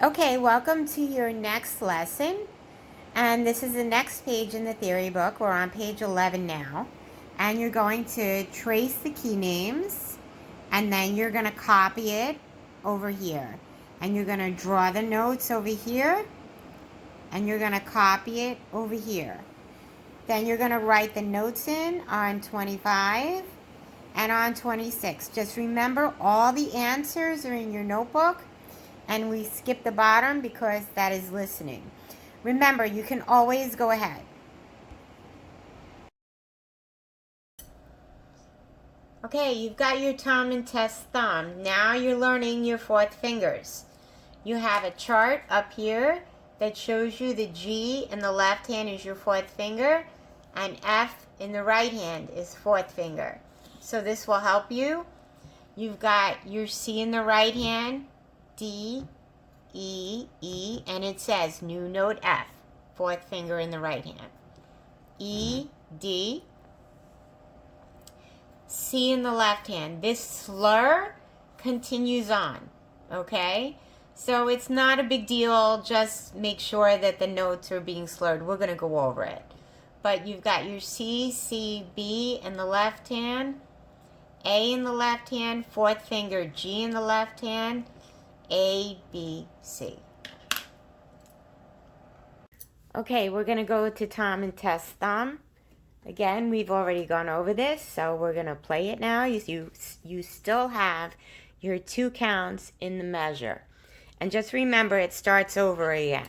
Okay, welcome to your next lesson. And this is the next page in the theory book. We're on page 11 now. And you're going to trace the key names. And then you're going to copy it over here. And you're going to draw the notes over here. And you're going to copy it over here. Then you're going to write the notes in on 25 and on 26. Just remember, all the answers are in your notebook. And we skip the bottom because that is listening. Remember, you can always go ahead. Okay, you've got your thumb and test thumb. Now you're learning your fourth fingers. You have a chart up here that shows you the G in the left hand is your fourth finger, and F in the right hand is fourth finger. So this will help you. You've got your C in the right hand, D, E, E, and it says new note F, fourth finger in the right hand. E, D, C in the left hand. This slur continues on, okay? So it's not a big deal. Just make sure that the notes are being slurred. We're going to go over it. But you've got your C, C, B in the left hand, A in the left hand, fourth finger, G in the left hand, A, B, C. Okay, we're going to go to thumb and test thumb. Again, we've already gone over this, so we're going to play it now. You still have your 2 counts in the measure. And just remember, it starts over again.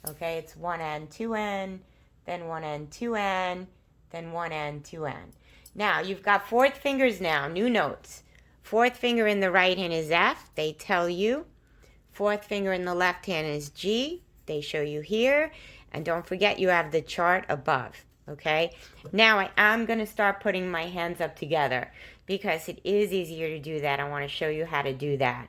Okay, it's 1N, 2N, then 1N, 2N, then 1N, 2N. Now, you've got fourth fingers now, new notes. Fourth finger in the right hand is F, they tell you. Fourth finger in the left hand is G, they show you here. And don't forget, you have the chart above. Okay, now I am going to start putting my hands up together because it is easier to do that. I want to show you how to do that.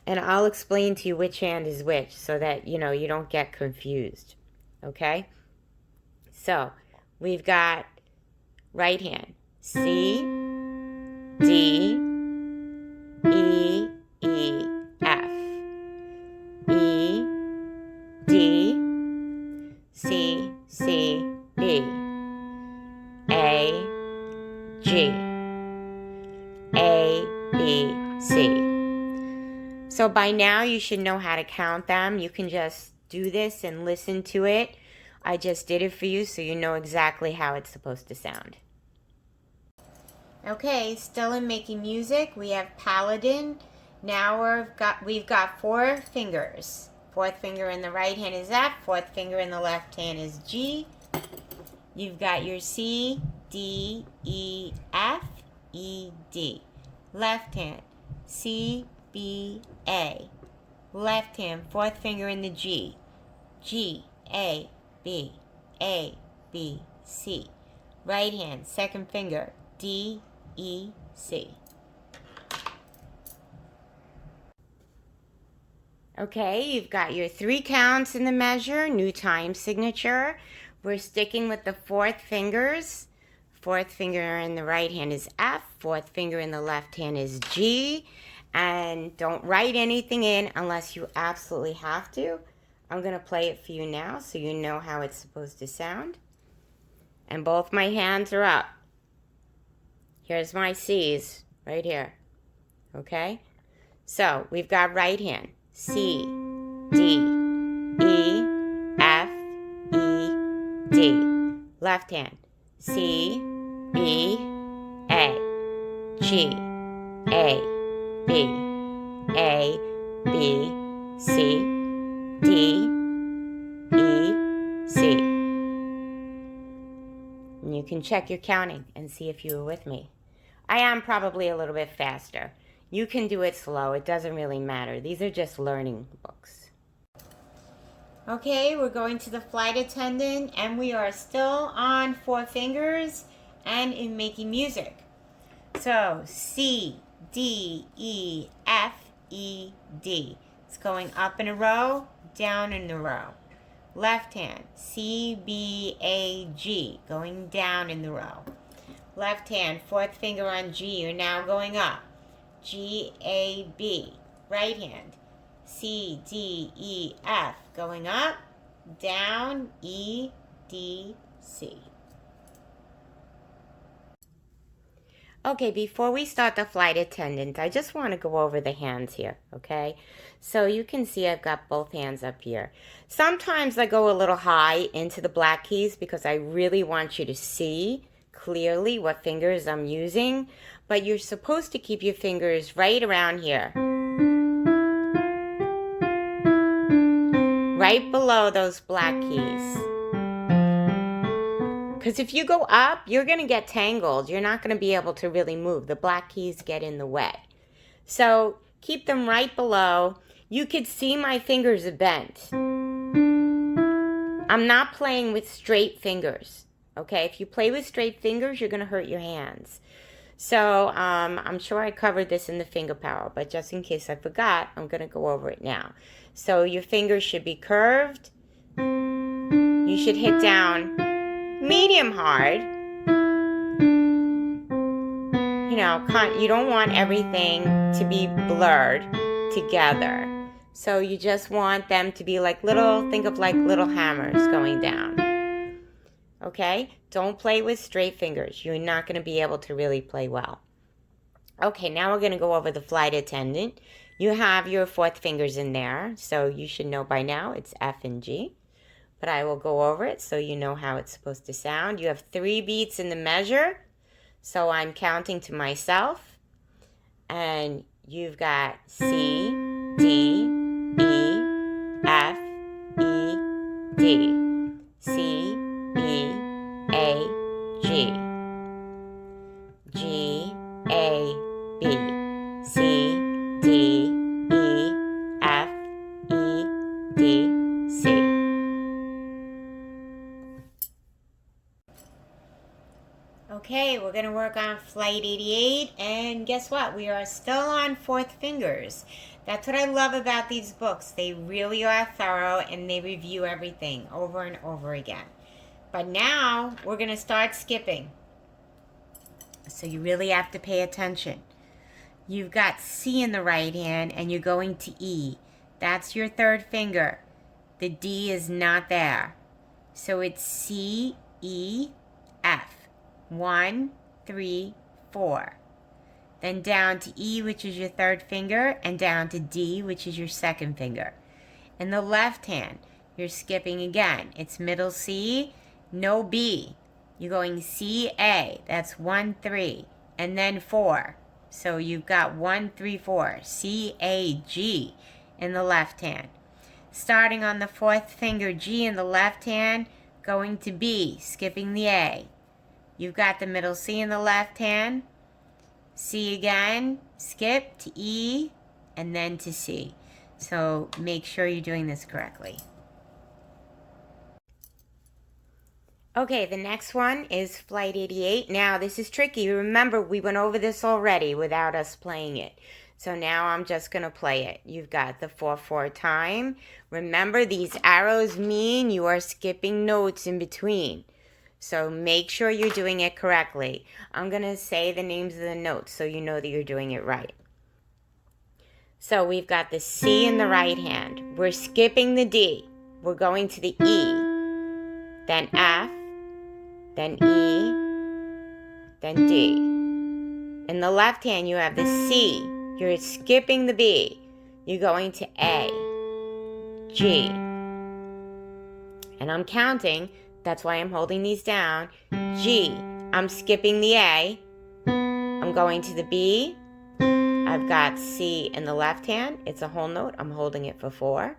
And I'll explain to you which hand is which so that, you don't get confused. Okay, so we've got right hand, C, D, E, E, F, E, D, C, C, B, A, G, A, B, C. So by now you should know how to count them. You can just do this and listen to it. I just did it for you so you know exactly how it's supposed to sound. Okay, still in making music, we have Paladin. Now we've got 4 fingers. Fourth finger in the right hand is F, fourth finger in the left hand is G. You've got your C, D, E, F, E, D. Left hand, C, B, A. Left hand, fourth finger in the G. G, A, B, C. Right hand, second finger, D, E, C. Okay, you've got your 3 counts in the measure, new time signature. We're sticking with the fourth fingers. Fourth finger in the right hand is F, fourth finger in the left hand is G. And don't write anything in unless you absolutely have to. I'm going to play it for you now so you know how it's supposed to sound. And both my hands are up. Here's my C's right here. Okay? So we've got right hand. C, D, E, F, E, D. Left hand, C, B, A, G, A, B, A, B, C, D, E, C. And you can check your counting and see if you were with me. I am probably a little bit faster. You can do it slow. It doesn't really matter. These are just learning books. Okay, we're going to the flight attendant, and we are still on 4 fingers and in making music. So, C, D, E, F, E, D. It's going up in a row, down in a row. Left hand, C, B, A, G, going down in the row. Left hand, fourth finger on G, you're now going up. G, A, B. Right hand, C, D, E, F. Going up, down, E, D, C. Okay, before we start the flight attendant, I just want to go over the hands here, okay? So you can see I've got both hands up here. Sometimes I go a little high into the black keys because I really want you to see clearly what fingers I'm using, but you're supposed to keep your fingers right around here. Right below those black keys. Because if you go up, you're going to get tangled. You're not going to be able to really move. The black keys get in the way. So keep them right below. You could see my fingers are bent. I'm not playing with straight fingers. Okay, if you play with straight fingers, you're going to hurt your hands. So I'm sure I covered this in the finger power, but just in case I forgot, I'm going to go over it now. So your fingers should be curved. You should hit down medium hard. You know, you don't want everything to be blurred together. So you just want them to be like little, think of like little hammers going down. Okay? Don't play with straight fingers. You're not going to be able to really play well. Okay, now we're going to go over the flight attendant. You have your fourth fingers in there, so you should know by now it's F and G. But I will go over it so you know how it's supposed to sound. You have 3 beats in the measure, so I'm counting to myself. And you've got C, D, E, F, E, D. C, E, A, G. G, A, B. C, D, E, F, E, D, C. Okay, we're going to work on Flight 88, and guess what? We are still on fourth fingers. That's what I love about these books. They really are thorough, and they review everything over and over again. But now, we're going to start skipping. So you really have to pay attention. You've got C in the right hand, and you're going to E. That's your third finger. The D is not there. So it's C, E, F. 1, 3, 4. Then down to E, which is your third finger, and down to D, which is your second finger. In the left hand, you're skipping again. It's middle C, no B. You're going C, A. That's 1, 3, and then 4. So you've got 1, 3, 4. C, A, G in the left hand. Starting on the fourth finger, G in the left hand, going to B, skipping the A. You've got the middle C in the left hand, C again, skip to E, and then to C. So make sure you're doing this correctly. Okay, the next one is Flight 88. Now, this is tricky. Remember, we went over this already without us playing it. So now I'm just going to play it. You've got the 4/4 time. Remember, these arrows mean you are skipping notes in between. So make sure you're doing it correctly. I'm going to say the names of the notes so you know that you're doing it right. So we've got the C in the right hand. We're skipping the D. We're going to the E. Then F. Then E. Then D. In the left hand, you have the C. You're skipping the B. You're going to A. G. And I'm counting. That's why I'm holding these down. G, I'm skipping the A. I'm going to the B. I've got C in the left hand. It's a whole note. I'm holding it for 4.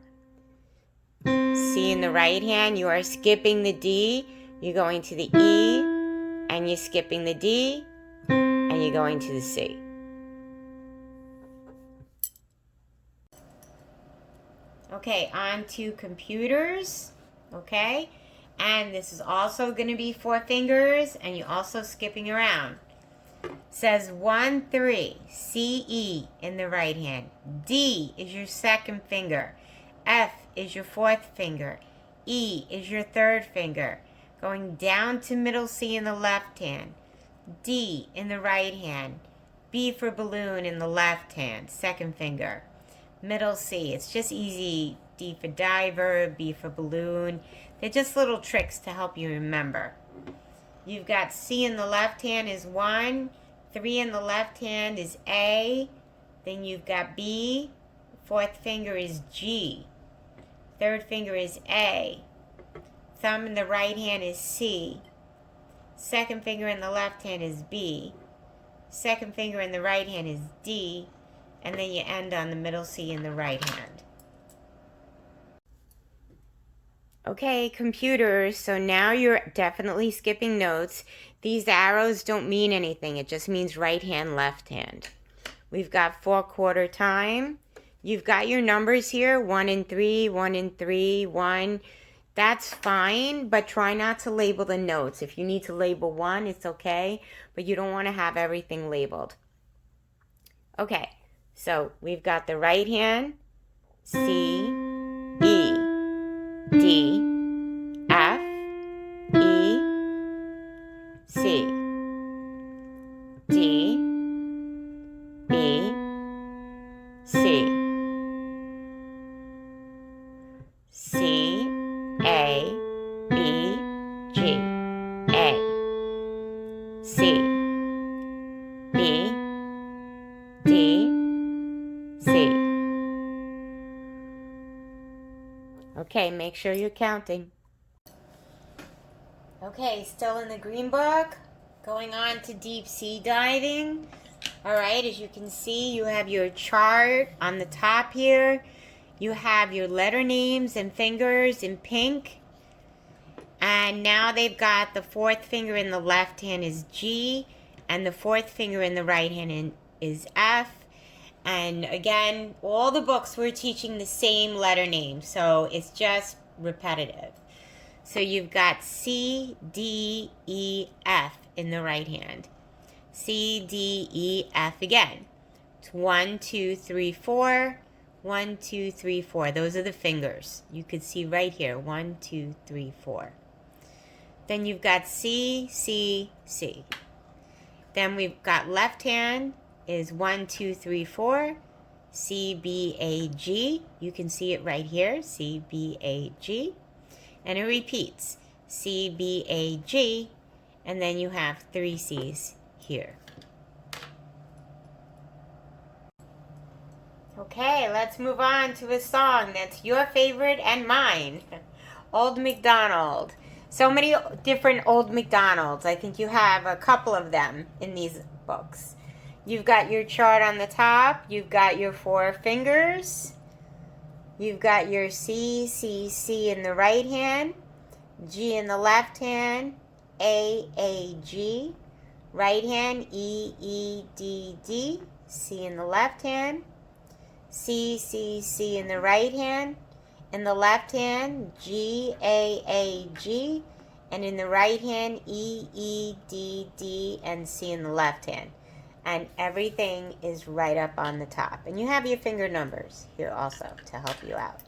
C in the right hand. You are skipping the D. You're going to the E. And you're skipping the D. And you're going to the C. Okay, on to computers. Okay. And this is also going to be 4 fingers, and you're also skipping around. It says 1, 3, C, E in the right hand. D is your second finger. F is your fourth finger. E is your third finger. Going down to middle C in the left hand. D in the right hand. B for balloon in the left hand, second finger. middle C. It's just easy. D for diver, B for balloon. They're just little tricks to help you remember. You've got C in the left hand is 1. 3 in the left hand is A. Then you've got B. Fourth finger is G. Third finger is A. Thumb in the right hand is C. Second finger in the left hand is B. Second finger in the right hand is D. And then you end on the middle C in the right hand. Okay, computers, so now you're definitely skipping notes. These arrows don't mean anything. It just means right hand, left hand. We've got 4/4 time. You've got your numbers here, 1 and 3, 1 and 3, 1. That's fine, but try not to label the notes. If you need to label 1, it's okay, but you don't want to have everything labeled. Okay, so we've got the right hand, C, E, D, F, E, C, D, B, C, C, A, B, G, A, C, B, D, C. Okay, make sure you're counting. Okay, still in the green book, going on to deep sea diving. All right, as you can see, you have your chart on the top here. You have your letter names and fingers in pink. And now they've got the fourth finger in the left hand is G, and the fourth finger in the right hand is F. And again, all the books we're teaching the same letter name, so it's just repetitive. So you've got C, D, E, F in the right hand. C, D, E, F again. It's 1, 2, 3, 4. 1, 2, 3, 4. Those are the fingers. You could see right here. 1, 2, 3, 4. Then you've got C, C, C. Then we've got left hand is 1, 2, 3, 4. C, B, A, G. You can see it right here. C, B, A, G. And it repeats. C, B, A, G. And then you have 3 C's here. Okay, let's move on to a song that's your favorite and mine. Old MacDonald. So many different Old MacDonalds. I think you have a couple of them in these books. You've got your chart on the top. You've got your 4 fingers. You've got your C, C, C in the right hand. G in the left hand. A, G. Right hand, E, E, D, D. C in the left hand. C, C, C in the right hand. In the left hand, G, A, G. And in the right hand, E, E, D, D, and C in the left hand. And everything is right up on the top. And you have your finger numbers here also to help you out.